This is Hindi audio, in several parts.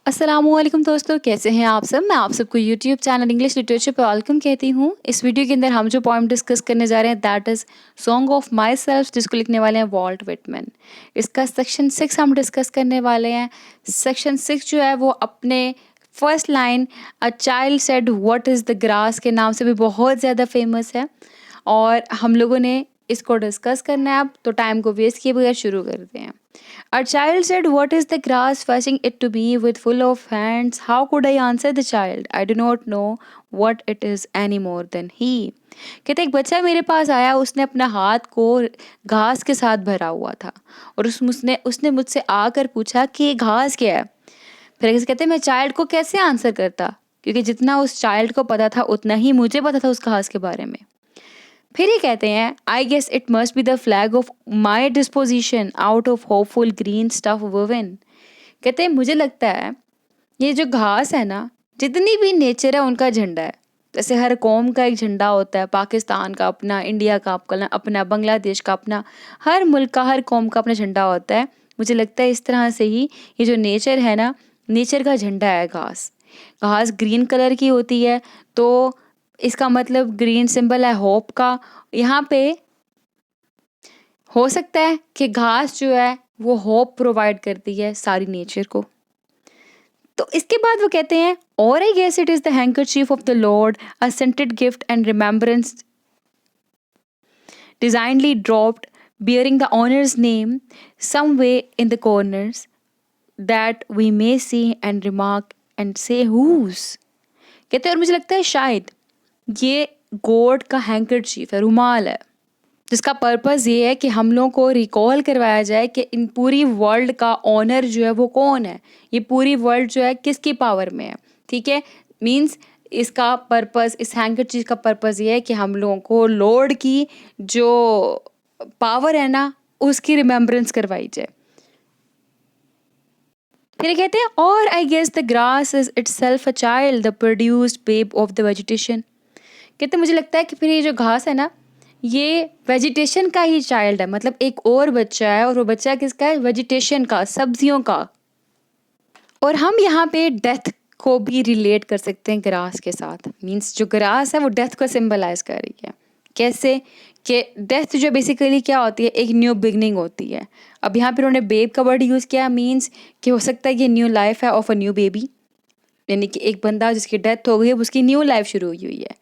अस्सलामुअलैकुम दोस्तों, कैसे हैं आप सब। मैं आप सबको यूट्यूब चैनल इंग्लिश लिटरेचर पे वेलकम कहती हूँ। इस वीडियो के अंदर हम जो पॉइंट डिस्कस करने जा रहे हैं that is song of my self, जिसको लिखने वाले हैं वॉल्ट विटमैन। इसका सेक्शन 6 हम डिस्कस करने वाले हैं। सेक्शन 6 जो है वो अपने first line a child said what is the grass के नाम से भी बहुत ज़्यादा फेमस है और हम लोगों ने इसको डिस्कस करना है। अब तो टाइम को वेस्ट किए बगैर शुरू करते हैं। A child said, "What is the grass fetching it to me with full of hands? How could I answer the child? I do not know what it is any more than he." कहते एक बच्चा मेरे पास आया, उसने अपना हाथ को घास के साथ भरा हुआ था और उसने उसने मुझसे आकर पूछा कि ये घास क्या है। फिर कहते मैं चाइल्ड को कैसे आंसर करता, क्योंकि जितना उस चाइल्ड को पता था उतना ही मुझे पता था उस घास के बारे में। फिर ये कहते हैं I guess it must be the flag of my disposition out of hopeful green stuff woven. कहते हैं मुझे लगता है ये जो घास है ना, जितनी भी नेचर है उनका झंडा है। जैसे हर कौम का एक झंडा होता है, पाकिस्तान का अपना, इंडिया का अपना, बांग्लादेश का अपना, हर मुल्क का हर कौम का अपना झंडा होता है। मुझे लगता है इस तरह से ही ये जो नेचर है ना, नेचर का झंडा है घास। घास ग्रीन कलर की होती है तो इसका मतलब ग्रीन सिंबल है होप का। यहाँ पे हो सकता है कि घास जो है वो होप प्रोवाइड करती है सारी नेचर को। तो इसके बाद वो कहते हैं और I guess it is the handkerchief of the Lord, a scented gift and remembrance designedly dropped bearing the owner's name some way in the corners that we may see and remark and say whose। कहते हैं और मुझे लगता है शायद ये गॉड का हैंकरचीफ है, रुमाल है, जिसका पर्पस ये है कि हम लोगों को रिकॉल करवाया जाए कि इन पूरी वर्ल्ड का ऑनर जो है वो कौन है, ये पूरी वर्ल्ड जो है किसकी पावर में है। ठीक है, मीन्स इसका पर्पस, इस हैंकरचीफ का पर्पस ये है कि हम लोगों को लॉर्ड की जो पावर है ना उसकी रिमेम्बरेंस करवाई जाए। फिर कहते हैं और I guess the grass is itself a child the produced babe of the vegetation. कहते मुझे लगता है कि फिर ये जो घास है ना, ये वेजिटेशन का ही चाइल्ड है, मतलब एक और बच्चा है और वो बच्चा किसका है, वेजिटेशन का, सब्जियों का। और हम यहाँ पे डेथ को भी रिलेट कर सकते हैं ग्रास के साथ। मीन्स जो ग्रास है वो डेथ को सिंबलाइज कर रही है। कैसे कि डेथ जो बेसिकली क्या होती है, एक न्यू बिगनिंग होती है। अब यहाँ पे उन्होंने बेब का वर्ड यूज़ किया, मीन्स कि हो सकता है कि न्यू लाइफ है ऑफ अ न्यू बेबी, यानी कि एक बंदा जिसकी डेथ हो गई है उसकी न्यू लाइफ शुरू हुई हुई है।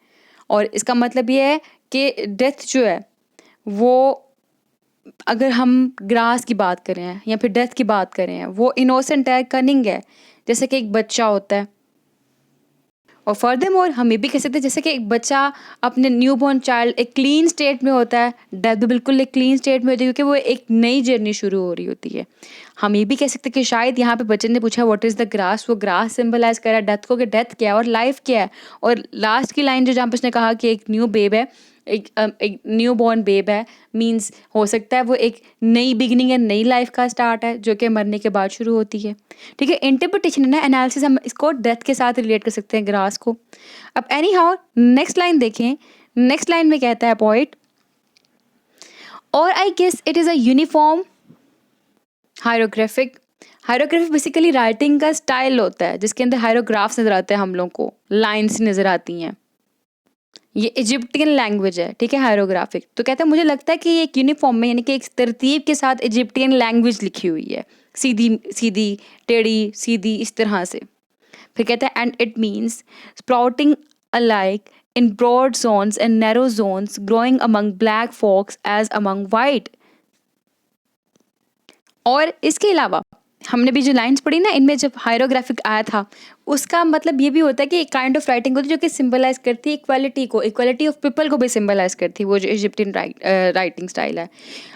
और इसका मतलब ये है कि डेथ जो है वो, अगर हम ग्रास की बात करें या फिर डेथ की बात करें, वो इनोसेंट है, कनिंग है, जैसे कि एक बच्चा होता है। और फर्दरमोर हम ये भी कह सकते हैं जैसे कि एक बच्चा अपने न्यूबॉर्न चाइल्ड एक क्लीन स्टेट में होता है, डेथ भी बिल्कुल एक क्लीन स्टेट में होती है, क्योंकि वो एक नई जर्नी शुरू हो रही होती है। हम ये भी कह सकते हैं कि शायद यहाँ पे बच्चे ने पूछा व्हाट इज़ द ग्रास, वो ग्रास सिंबलाइज कर रहा है डेथ को, कि डेथ क्या है और लाइफ क्या है। और लास्ट की लाइन जो जहाँ पे उसने कहा कि एक न्यू बेब है, एक न्यू बॉर्न बेब है, मीन्स हो सकता है वो एक नई बिगनिंग है, नई लाइफ का स्टार्ट है जो कि मरने के बाद शुरू होती है। ठीक है, इंटरप्रिटेशन है ना, एनालिसिस, हम इसको डेथ के साथ रिलेट कर सकते हैं ग्रास को। अब एनी हाउ नेक्स्ट लाइन देखें। नेक्स्ट लाइन में कहता है पॉइंट और I guess it is a uniform hieroglyphic. Hieroglyphic basically writing का स्टाइल होता है जिसके अंदर हायरोग्राफ्स नजर आते हैं, हम लोग को लाइन्स नजर आती हैं। ये इजिप्टियन लैंग्वेज है, ठीक है, हायरोग्राफिक। तो कहते हैं मुझे लगता है कि ये एक यूनिफॉर्म में, यानी कि एक तरतीब के साथ इजिप्टियन लैंग्वेज लिखी हुई है, सीधी सीधी, टेढ़ी सीधी, इस तरह से। फिर कहता है and it means sprouting alike in broad zones and narrow zones, growing among black folks as among white. और इसके अलावा हमने भी जो लाइंस पढ़ी ना, इनमें जब हायरोग्राफिक आया था उसका मतलब ये भी होता है कि एक काइंड ऑफ राइटिंग होती है जो कि सिंबलाइज करती है इक्वालिटी को, इक्वालिटी ऑफ पीपल को भी सिंबलाइज करती है, वो जो इजिप्टियन राइटिंग स्टाइल है।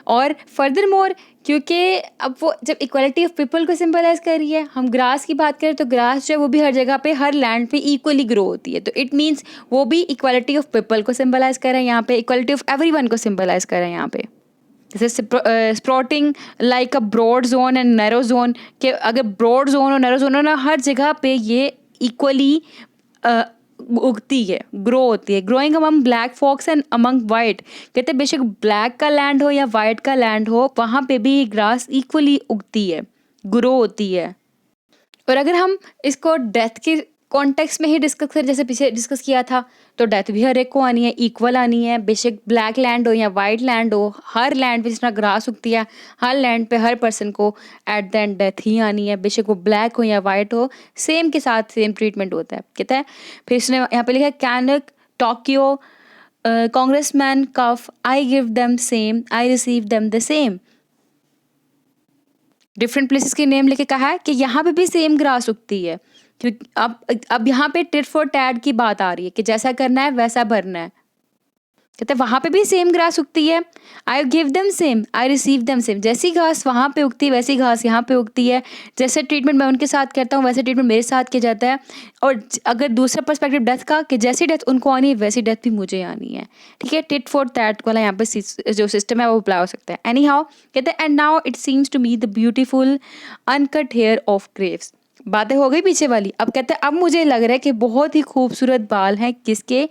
और फर्दर मोर, क्योंकि अब वो जब इक्वालिटी ऑफ पीपल को सिंबलाइज कर रही है, हम ग्रास की बात करें तो ग्रास जो है वो भी हर जगह पे, हर लैंड पे इक्वली ग्रो होती है। तो इट मीन्स वो भी इक्वालिटी ऑफ पीपल को सिंबलाइज कर रहे हैं यहाँ पे, इक्वालिटी ऑफ एवरीवन को सिंबलाइज कर रहे हैं यहाँ पे। जैसे sprouting like a broad zone and narrow zone, के अगर ब्रॉड जोन और नैरो जोन है ना, हर जगह पे ये इक्वली उगती है, ग्रो होती है। Growing among black folks and among white, कहते हैं बेशक ब्लैक का लैंड हो या वाइट का लैंड हो, वहाँ पे भी ग्रास इक्वली उगती है, ग्रो होती है। और अगर हम इसको डेथ के कॉन्टेक्स्ट में ही डिस्कस करें, जैसे पीछे डिस्कस किया था, तो डेथ भी हर एक को आनी है, इक्वल आनी है। बेशक ब्लैक लैंड हो या वाइट लैंड हो, हर लैंड पे जिस तरह ग्रास उगती है, हर लैंड पे हर पर्सन को एट द एंड डेथ ही आनी है। बेशक वो ब्लैक हो या वाइट हो, सेम के साथ सेम ट्रीटमेंट होता है, कहता है। फिर इसने यहाँ पे लिखा है, Kanuck Tuckahoe congressman Cuff, I give them same, I receive them the same. Different places के नेम लेके कहा है कि यहाँ पे भी सेम ग्रास उगती है, क्योंकि अब यहाँ पे टिट फॉर टैट की बात आ रही है कि जैसा करना है वैसा भरना है। कहते हैं वहाँ पे भी सेम ग्रास उगती है, आई give them same, I receive them same. जैसी घास वहाँ पे उगती है वैसी घास यहाँ पे उगती है। जैसे ट्रीटमेंट मैं उनके साथ करता हूँ वैसे ट्रीटमेंट मेरे साथ किया जाता है। और अगर दूसरा पर्सपेक्टिव डेथ का, कि जैसी डेथ उनको आनी है वैसी डेथ भी मुझे आनी है, ठीक है। टिट फॉर टैट वाला यहाँ पे जो सिस्टम है वो अप्लाई हो सकता है। एनी हाउ कहते हैं, and now it seems to me the beautiful uncut hair of graves. बातें हो गई पीछे वाली। अब कहते हैं अब मुझे लग रहा है कि बहुत ही खूबसूरत बाल हैं किसके,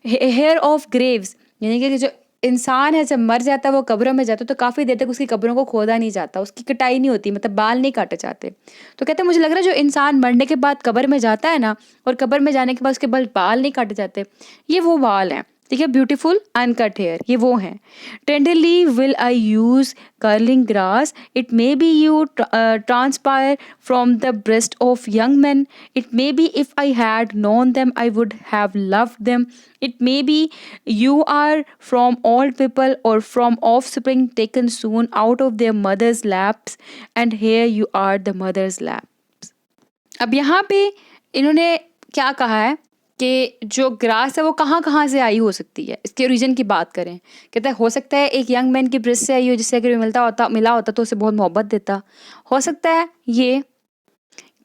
हेयर ऑफ ग्रेव्स, यानी कि जो इंसान है जब मर जाता है वो कब्रों में जाता है तो काफ़ी देर तक उसकी कब्रों को खोदा नहीं जाता, उसकी कटाई नहीं होती, मतलब बाल नहीं काटे जाते। तो कहते हैं मुझे लग रहा है जो इंसान मरने के बाद कब्र में जाता है ना, और कब्र में जाने के बाद उसके बाल नहीं काटे जाते, ये वो बाल हैं, ठीक है। ब्यूटीफुल अनकट हेयर, ये वो हैं। Tenderly will I use curling grass, it may be you transpire from the breast of young man, it may be if I had known them I would have loved them, it may be you are from old people or from offspring taken soon out of their mother's laps, and here you are the mother's laps। अब यहाँ पे इन्होंने क्या कहा है कि जो ग्रास है वो कहाँ कहाँ से आई हो सकती है, इसके ओरिजिन की बात करें। कहता है हो सकता है एक यंग मैन की ब्रेस्ट से आई हो, जिससे अगर मिला होता तो उसे बहुत मोहब्बत देता। हो सकता है ये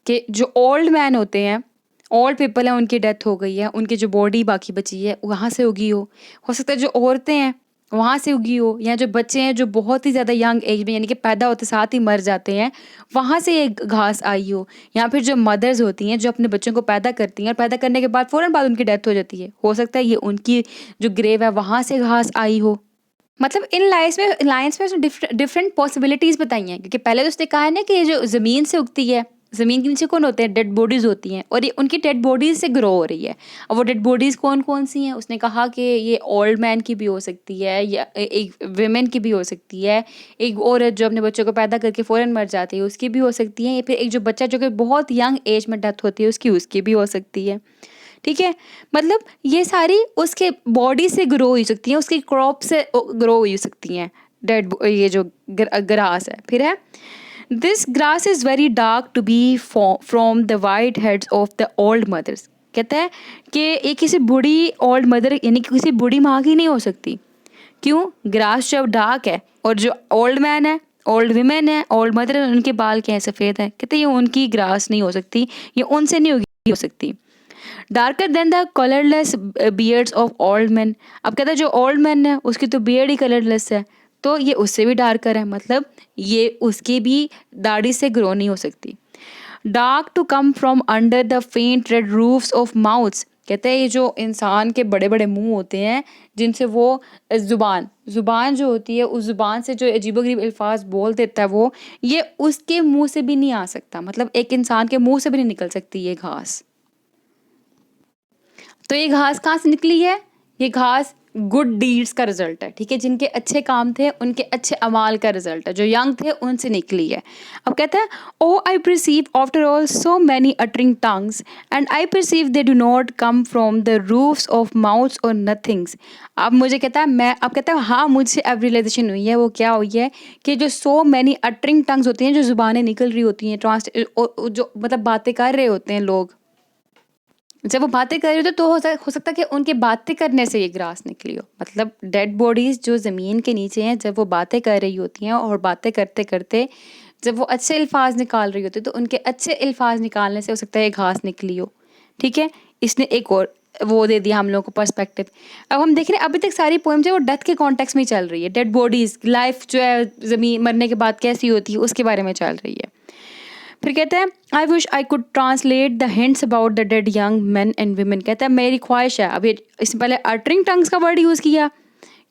कि जो ओल्ड मैन होते हैं, ओल्ड पीपल हैं, उनकी डेथ हो गई है, उनकी जो बॉडी बाकी बची है वहाँ से उगी हो सकता है जो औरतें हैं वहाँ से उगी हो, या जो बच्चे हैं जो बहुत ही ज़्यादा यंग एज में यानी कि पैदा होते साथ ही मर जाते हैं, वहाँ से एक घास आई हो। या फिर जो मदर्स होती हैं जो अपने बच्चों को पैदा करती हैं और पैदा करने के बाद फ़ौरन बाद उनकी डेथ हो जाती है, हो सकता है ये उनकी जो ग्रेव है वहाँ से घास आई हो। मतलब इन लाइन्स में डिफरेंट पॉसिबिलिटीज़ बताई हैं, क्योंकि पहले तो उसने कहा है ना कि ये जो ज़मीन से उगती है, ज़मीन के नीचे कौन होते हैं, डेड बॉडीज़ होती हैं, और ये उनकी डेड बॉडीज़ से ग्रो हो रही है। और वो डेड बॉडीज़ कौन कौन सी हैं, उसने कहा कि ये ओल्ड मैन की भी हो सकती है, या एक विमेन की भी हो सकती है, एक औरत जो अपने बच्चों को पैदा करके फ़ौरन मर जाती है उसकी भी हो सकती है, या फिर एक जो बच्चा जो कि बहुत यंग एज में डेथ होती है उसकी भी हो सकती है, ठीक है। मतलब ये सारी उसके बॉडी से ग्रो हो सकती हैं, उसकी क्रॉप से ग्रो हो सकती हैं डेड, ये जो ग्रास है। फिर है, this grass is very dark to be from the white heads of the old mothers. कहता है कि ये किसी बूढ़ी ओल्ड मदर यानी कि किसी बूढ़ी माँ की नहीं हो सकती। क्यों? ग्रास जब डार्क है और जो ओल्ड मैन है, ओल्ड विमेन है, ओल्ड मदर है, उनके बाल क्या है, सफ़ेद है। कहते हैं ये उनकी ग्रास नहीं हो सकती, ये उनसे नहीं हो सकती। Darker then the colourless beards of old man. अब कहता है जो ओल्ड मैन है उसकी तो बियर्ड ही कलरलेस है, तो ये उससे भी डार्कर है, मतलब ये उसकी भी दाढ़ी से ग्रो नहीं हो सकती। Dark to come from under the faint red roofs of mouths. कहते हैं ये जो इंसान के बड़े बड़े मुंह होते हैं जिनसे वो ज़ुबान जो होती है, उस ज़ुबान से जो अजीबोगरीब अल्फाज बोल देता है वो, ये उसके मुंह से भी नहीं आ सकता, मतलब एक इंसान के मुंह से भी नहीं निकल सकती ये घास। तो ये घास कहाँ से निकली है? ये घास गुड डीड्स का रिजल्ट है, ठीक है। जिनके अच्छे काम थे उनके अच्छे अमाल का रिजल्ट है, जो यंग थे उनसे निकली है। अब कहता है, O I perceive after all so many uttering tongues and I perceive they do not come from the roofs of mouths और नथिंग्स। अब मुझे कहता है अब कहता है हाँ मुझसे अब रियलाइजेशन हुई है। वो क्या हुई है कि जो सो मैनी अटरिंग टंग्स होती हैं, जो ज़ुबानें निकल रही होती हैं, जो मतलब बातें कर रहे होते हैं लोग, जब वो बातें कर रहे होते तो हो सकता है कि उनके बातें करने से ये ग्रास निकली हो। मतलब डेड बॉडीज़ जो ज़मीन के नीचे हैं, जब वो बातें कर रही होती हैं और बातें करते करते जब वो अच्छे अल्फाज निकाल रही होती है तो उनके अच्छे अल्फाज निकालने से हो सकता है ये घास निकली हो, ठीक है। इसने एक और वो दे दिया हम लोगों को पर्सपेक्टिव। अब हम देख रहे हैं अभी तक सारी पोएम जो है वो डेथ के कॉन्टेक्स्ट में ही चल रही है। डेड बॉडीज़ लाइफ जो है ज़मीन मरने के बाद कैसी होती है उसके बारे में चल रही है। फिर कहते हैं, I wish I could translate the hints about the dead young man and women. कहता है मेरी ख्वाहिश है, अभी इससे पहले अटरिंग टंग्स का वर्ड यूज़ किया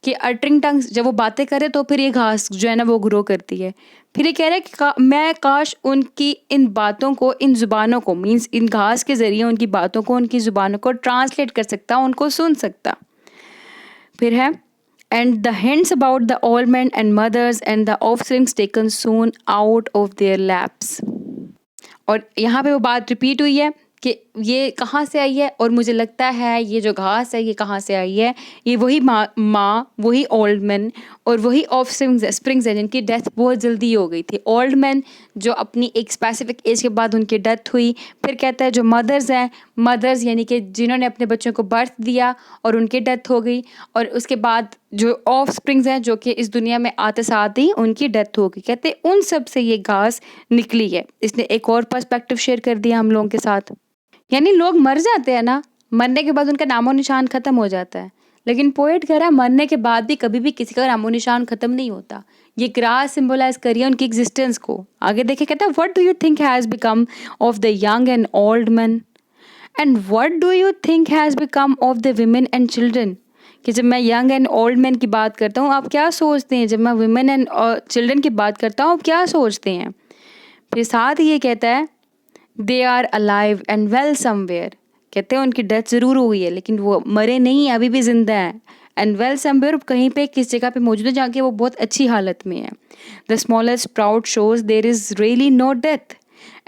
कि अटरिंग टंग्स, जब वो बातें करे तो फिर ये घास जो है ना वो ग्रो करती है। फिर ये कह रहा है कि मैं काश उनकी इन बातों को, इन ज़ुबानों को, मीन्स इन घास के ज़रिए उनकी बातों को, उनकी ज़ुबानों को ट्रांसलेट कर सकता, उनको सुन सकता। फिर है and the hints about the old men and mothers and the offsprings taken soon out of their laps। और यहाँ पे वो बात रिपीट हुई है कि ये कहाँ से आई है, और मुझे लगता है ये जो घास है ये कहाँ से आई है, ये वही माँ वही ओल्ड मैन और वही ऑफ स्प्रिंग्स है जिनकी डेथ बहुत जल्दी हो गई थी। ओल्ड मैन जो अपनी एक स्पेसिफिक एज के बाद उनकी डेथ हुई। फिर कहता है जो मदर्स हैं, मदर्स यानी कि जिन्होंने अपने बच्चों को बर्थ दिया और उनकी डेथ हो गई। और उसके बाद जो ऑफ स्प्रिंग्स हैं जो कि इस दुनिया में आते साथ ही उनकी डेथ हो गई। कहते हैं उन सब से ये घास निकली है। इसने एक और पर्सपेक्टिव शेयर कर दिया हम लोगों के साथ। यानी लोग मर जाते हैं ना, मरने के बाद उनका नामो निशान खत्म हो जाता है, लेकिन पोएट कह रहा है मरने के बाद भी कभी भी किसी का नामो निशान खत्म नहीं होता। ये ग्रास सिंबलाइज करिए उनकी एग्जिस्टेंस को। आगे देखिए, कहता है what do you think has become of the young and old man and what do you think has become of the women and children. कि जब मैं यंग एंड ओल्ड मैन की बात करता हूँ आप क्या सोचते हैं, जब मैं विमेन एंड चिल्ड्रन की बात करता हूँ आप क्या सोचते हैं। फिर साथ ही ये कहता है they are alive and well somewhere. कहते हैं उनकी डेथ ज़रूर हुई है लेकिन वो मरे नहीं, अभी भी जिंदा हैं। एंड वेल समवेयर, कहीं पे किस जगह पे मौजूद है जहाँ के वो बहुत अच्छी हालत में है। The smallest sprout shows there is really no death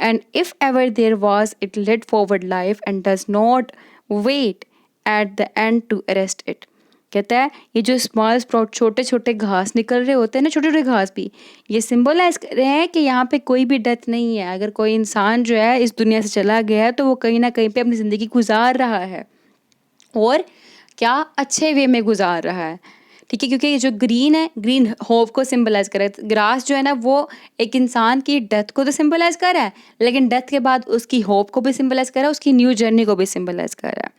and if ever there was it led forward life and does not wait at the end to arrest it. कहता है ये जो स्मॉल स्प्राउट, छोटे छोटे घास निकल रहे होते हैं ना, छोटे छोटे घास भी, ये सिंबलाइज कर रहे हैं कि यहाँ पे कोई भी डेथ नहीं है। अगर कोई इंसान जो है इस दुनिया से चला गया है तो वो कहीं ना कहीं पे अपनी ज़िंदगी गुजार रहा है, और क्या अच्छे वे में गुजार रहा है। ठीक है, क्योंकि ये जो ग्रीन है, ग्रीन होप को सिंबलाइज कर रहा है। ग्रास जो है ना वो एक इंसान की डेथ को तो सिंबलाइज कर रहा है, लेकिन डेथ के बाद उसकी होप को भी सिंबलाइज कर रहा है, उसकी न्यू जर्नी को भी सिंबलाइज कर रहा है।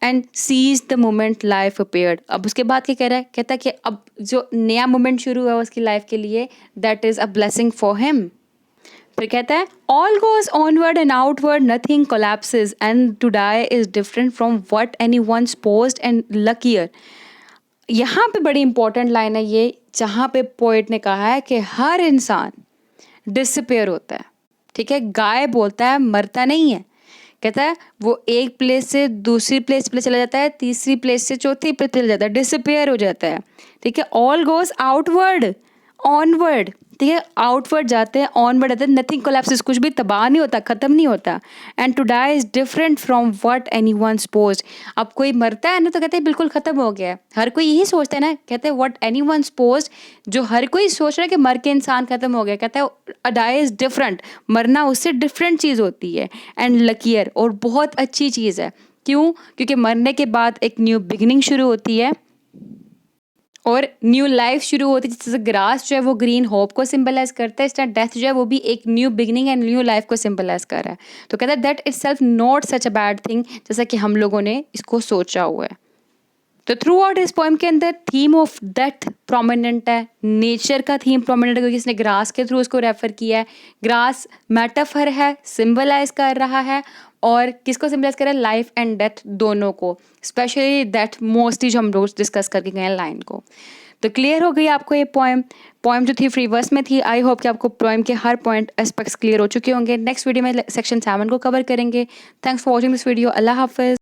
And ceased the moment life appeared. अब उसके बाद क्या कह रहा है, कहता है कि अब जो नया मोमेंट शुरू हुआ उसकी लाइफ के लिए, that is a blessing for him. फिर कहता है all goes onward and outward, nothing collapses and to die is different from what anyone supposed and luckier. यहाँ पे बड़ी इंपॉर्टेंट लाइन है ये, जहाँ पे पोएट ने कहा है कि हर इंसान डिसअपेयर होता है। ठीक है, गायब बोलता है, मरता नहीं है। कहता है वो एक प्लेस से दूसरी प्लेस पे चला जाता है, तीसरी प्लेस से चौथी प्लेस पे चला जाता है, डिसअपेयर हो जाता है। ठीक है, ऑल गोज आउटवर्ड ऑनवर्ड। ठीक है, आउटवर्ड जाते हैं, ऑनवर्ड आते हैं, नथिंग कोलैप्सेस, कुछ भी तबाह नहीं होता, ख़त्म नहीं होता। And to die is different from what anyone supposed. अब कोई मरता है ना तो कहते हैं बिल्कुल ख़त्म हो गया है, हर कोई यही सोचता है ना। कहते हैं व्हाट एनीवन सपोज्ड, जो हर कोई सोच रहा है कि मर के इंसान ख़त्म हो गया। कहता है अ डाई इज़ डिफरेंट, मरना उससे डिफरेंट चीज़ होती है। एंड लकीयर, और बहुत अच्छी चीज़ है। क्यों? क्योंकि मरने के बाद एक न्यू बिगिनिंग शुरू होती है और न्यू लाइफ शुरू होती है। जैसे ग्रास जो है वो ग्रीन होप को सिंबलाइज करता है, इस तरह डेथ जो है वो भी एक new beginning and new life को सिंबलाइज कर रहा है। तो कहता है that it self not such a bad thing, जैसा कि हम लोगों ने इसको सोचा हुआ है। तो थ्रू आउट इस पोएम के अंदर थीम ऑफ डेथ प्रोमिनेंट है, नेचर का थीम प्रोमिनेंट है, क्योंकि इसने ग्रास के थ्रू उसको रेफर किया है। ग्रास मेटाफर है, सिंबलाइज कर रहा है, और किसको सिंबलाइज कर रहा है, लाइफ एंड डेथ दोनों को, स्पेशली डेथ मोस्टली जो हम रोज डिस्कस करके गए हैं लाइन को। तो क्लियर हो गई आपको ये पोएम जो थी फ्री वर्स में थी। आई होप कि आपको पोएम के हर पॉइंट एस्पेक्ट्स क्लियर हो चुके होंगे। नेक्स्ट वीडियो में सेक्शन 7 को कवर करेंगे। Thanks for watching this video. अल्लाह हाफिज़।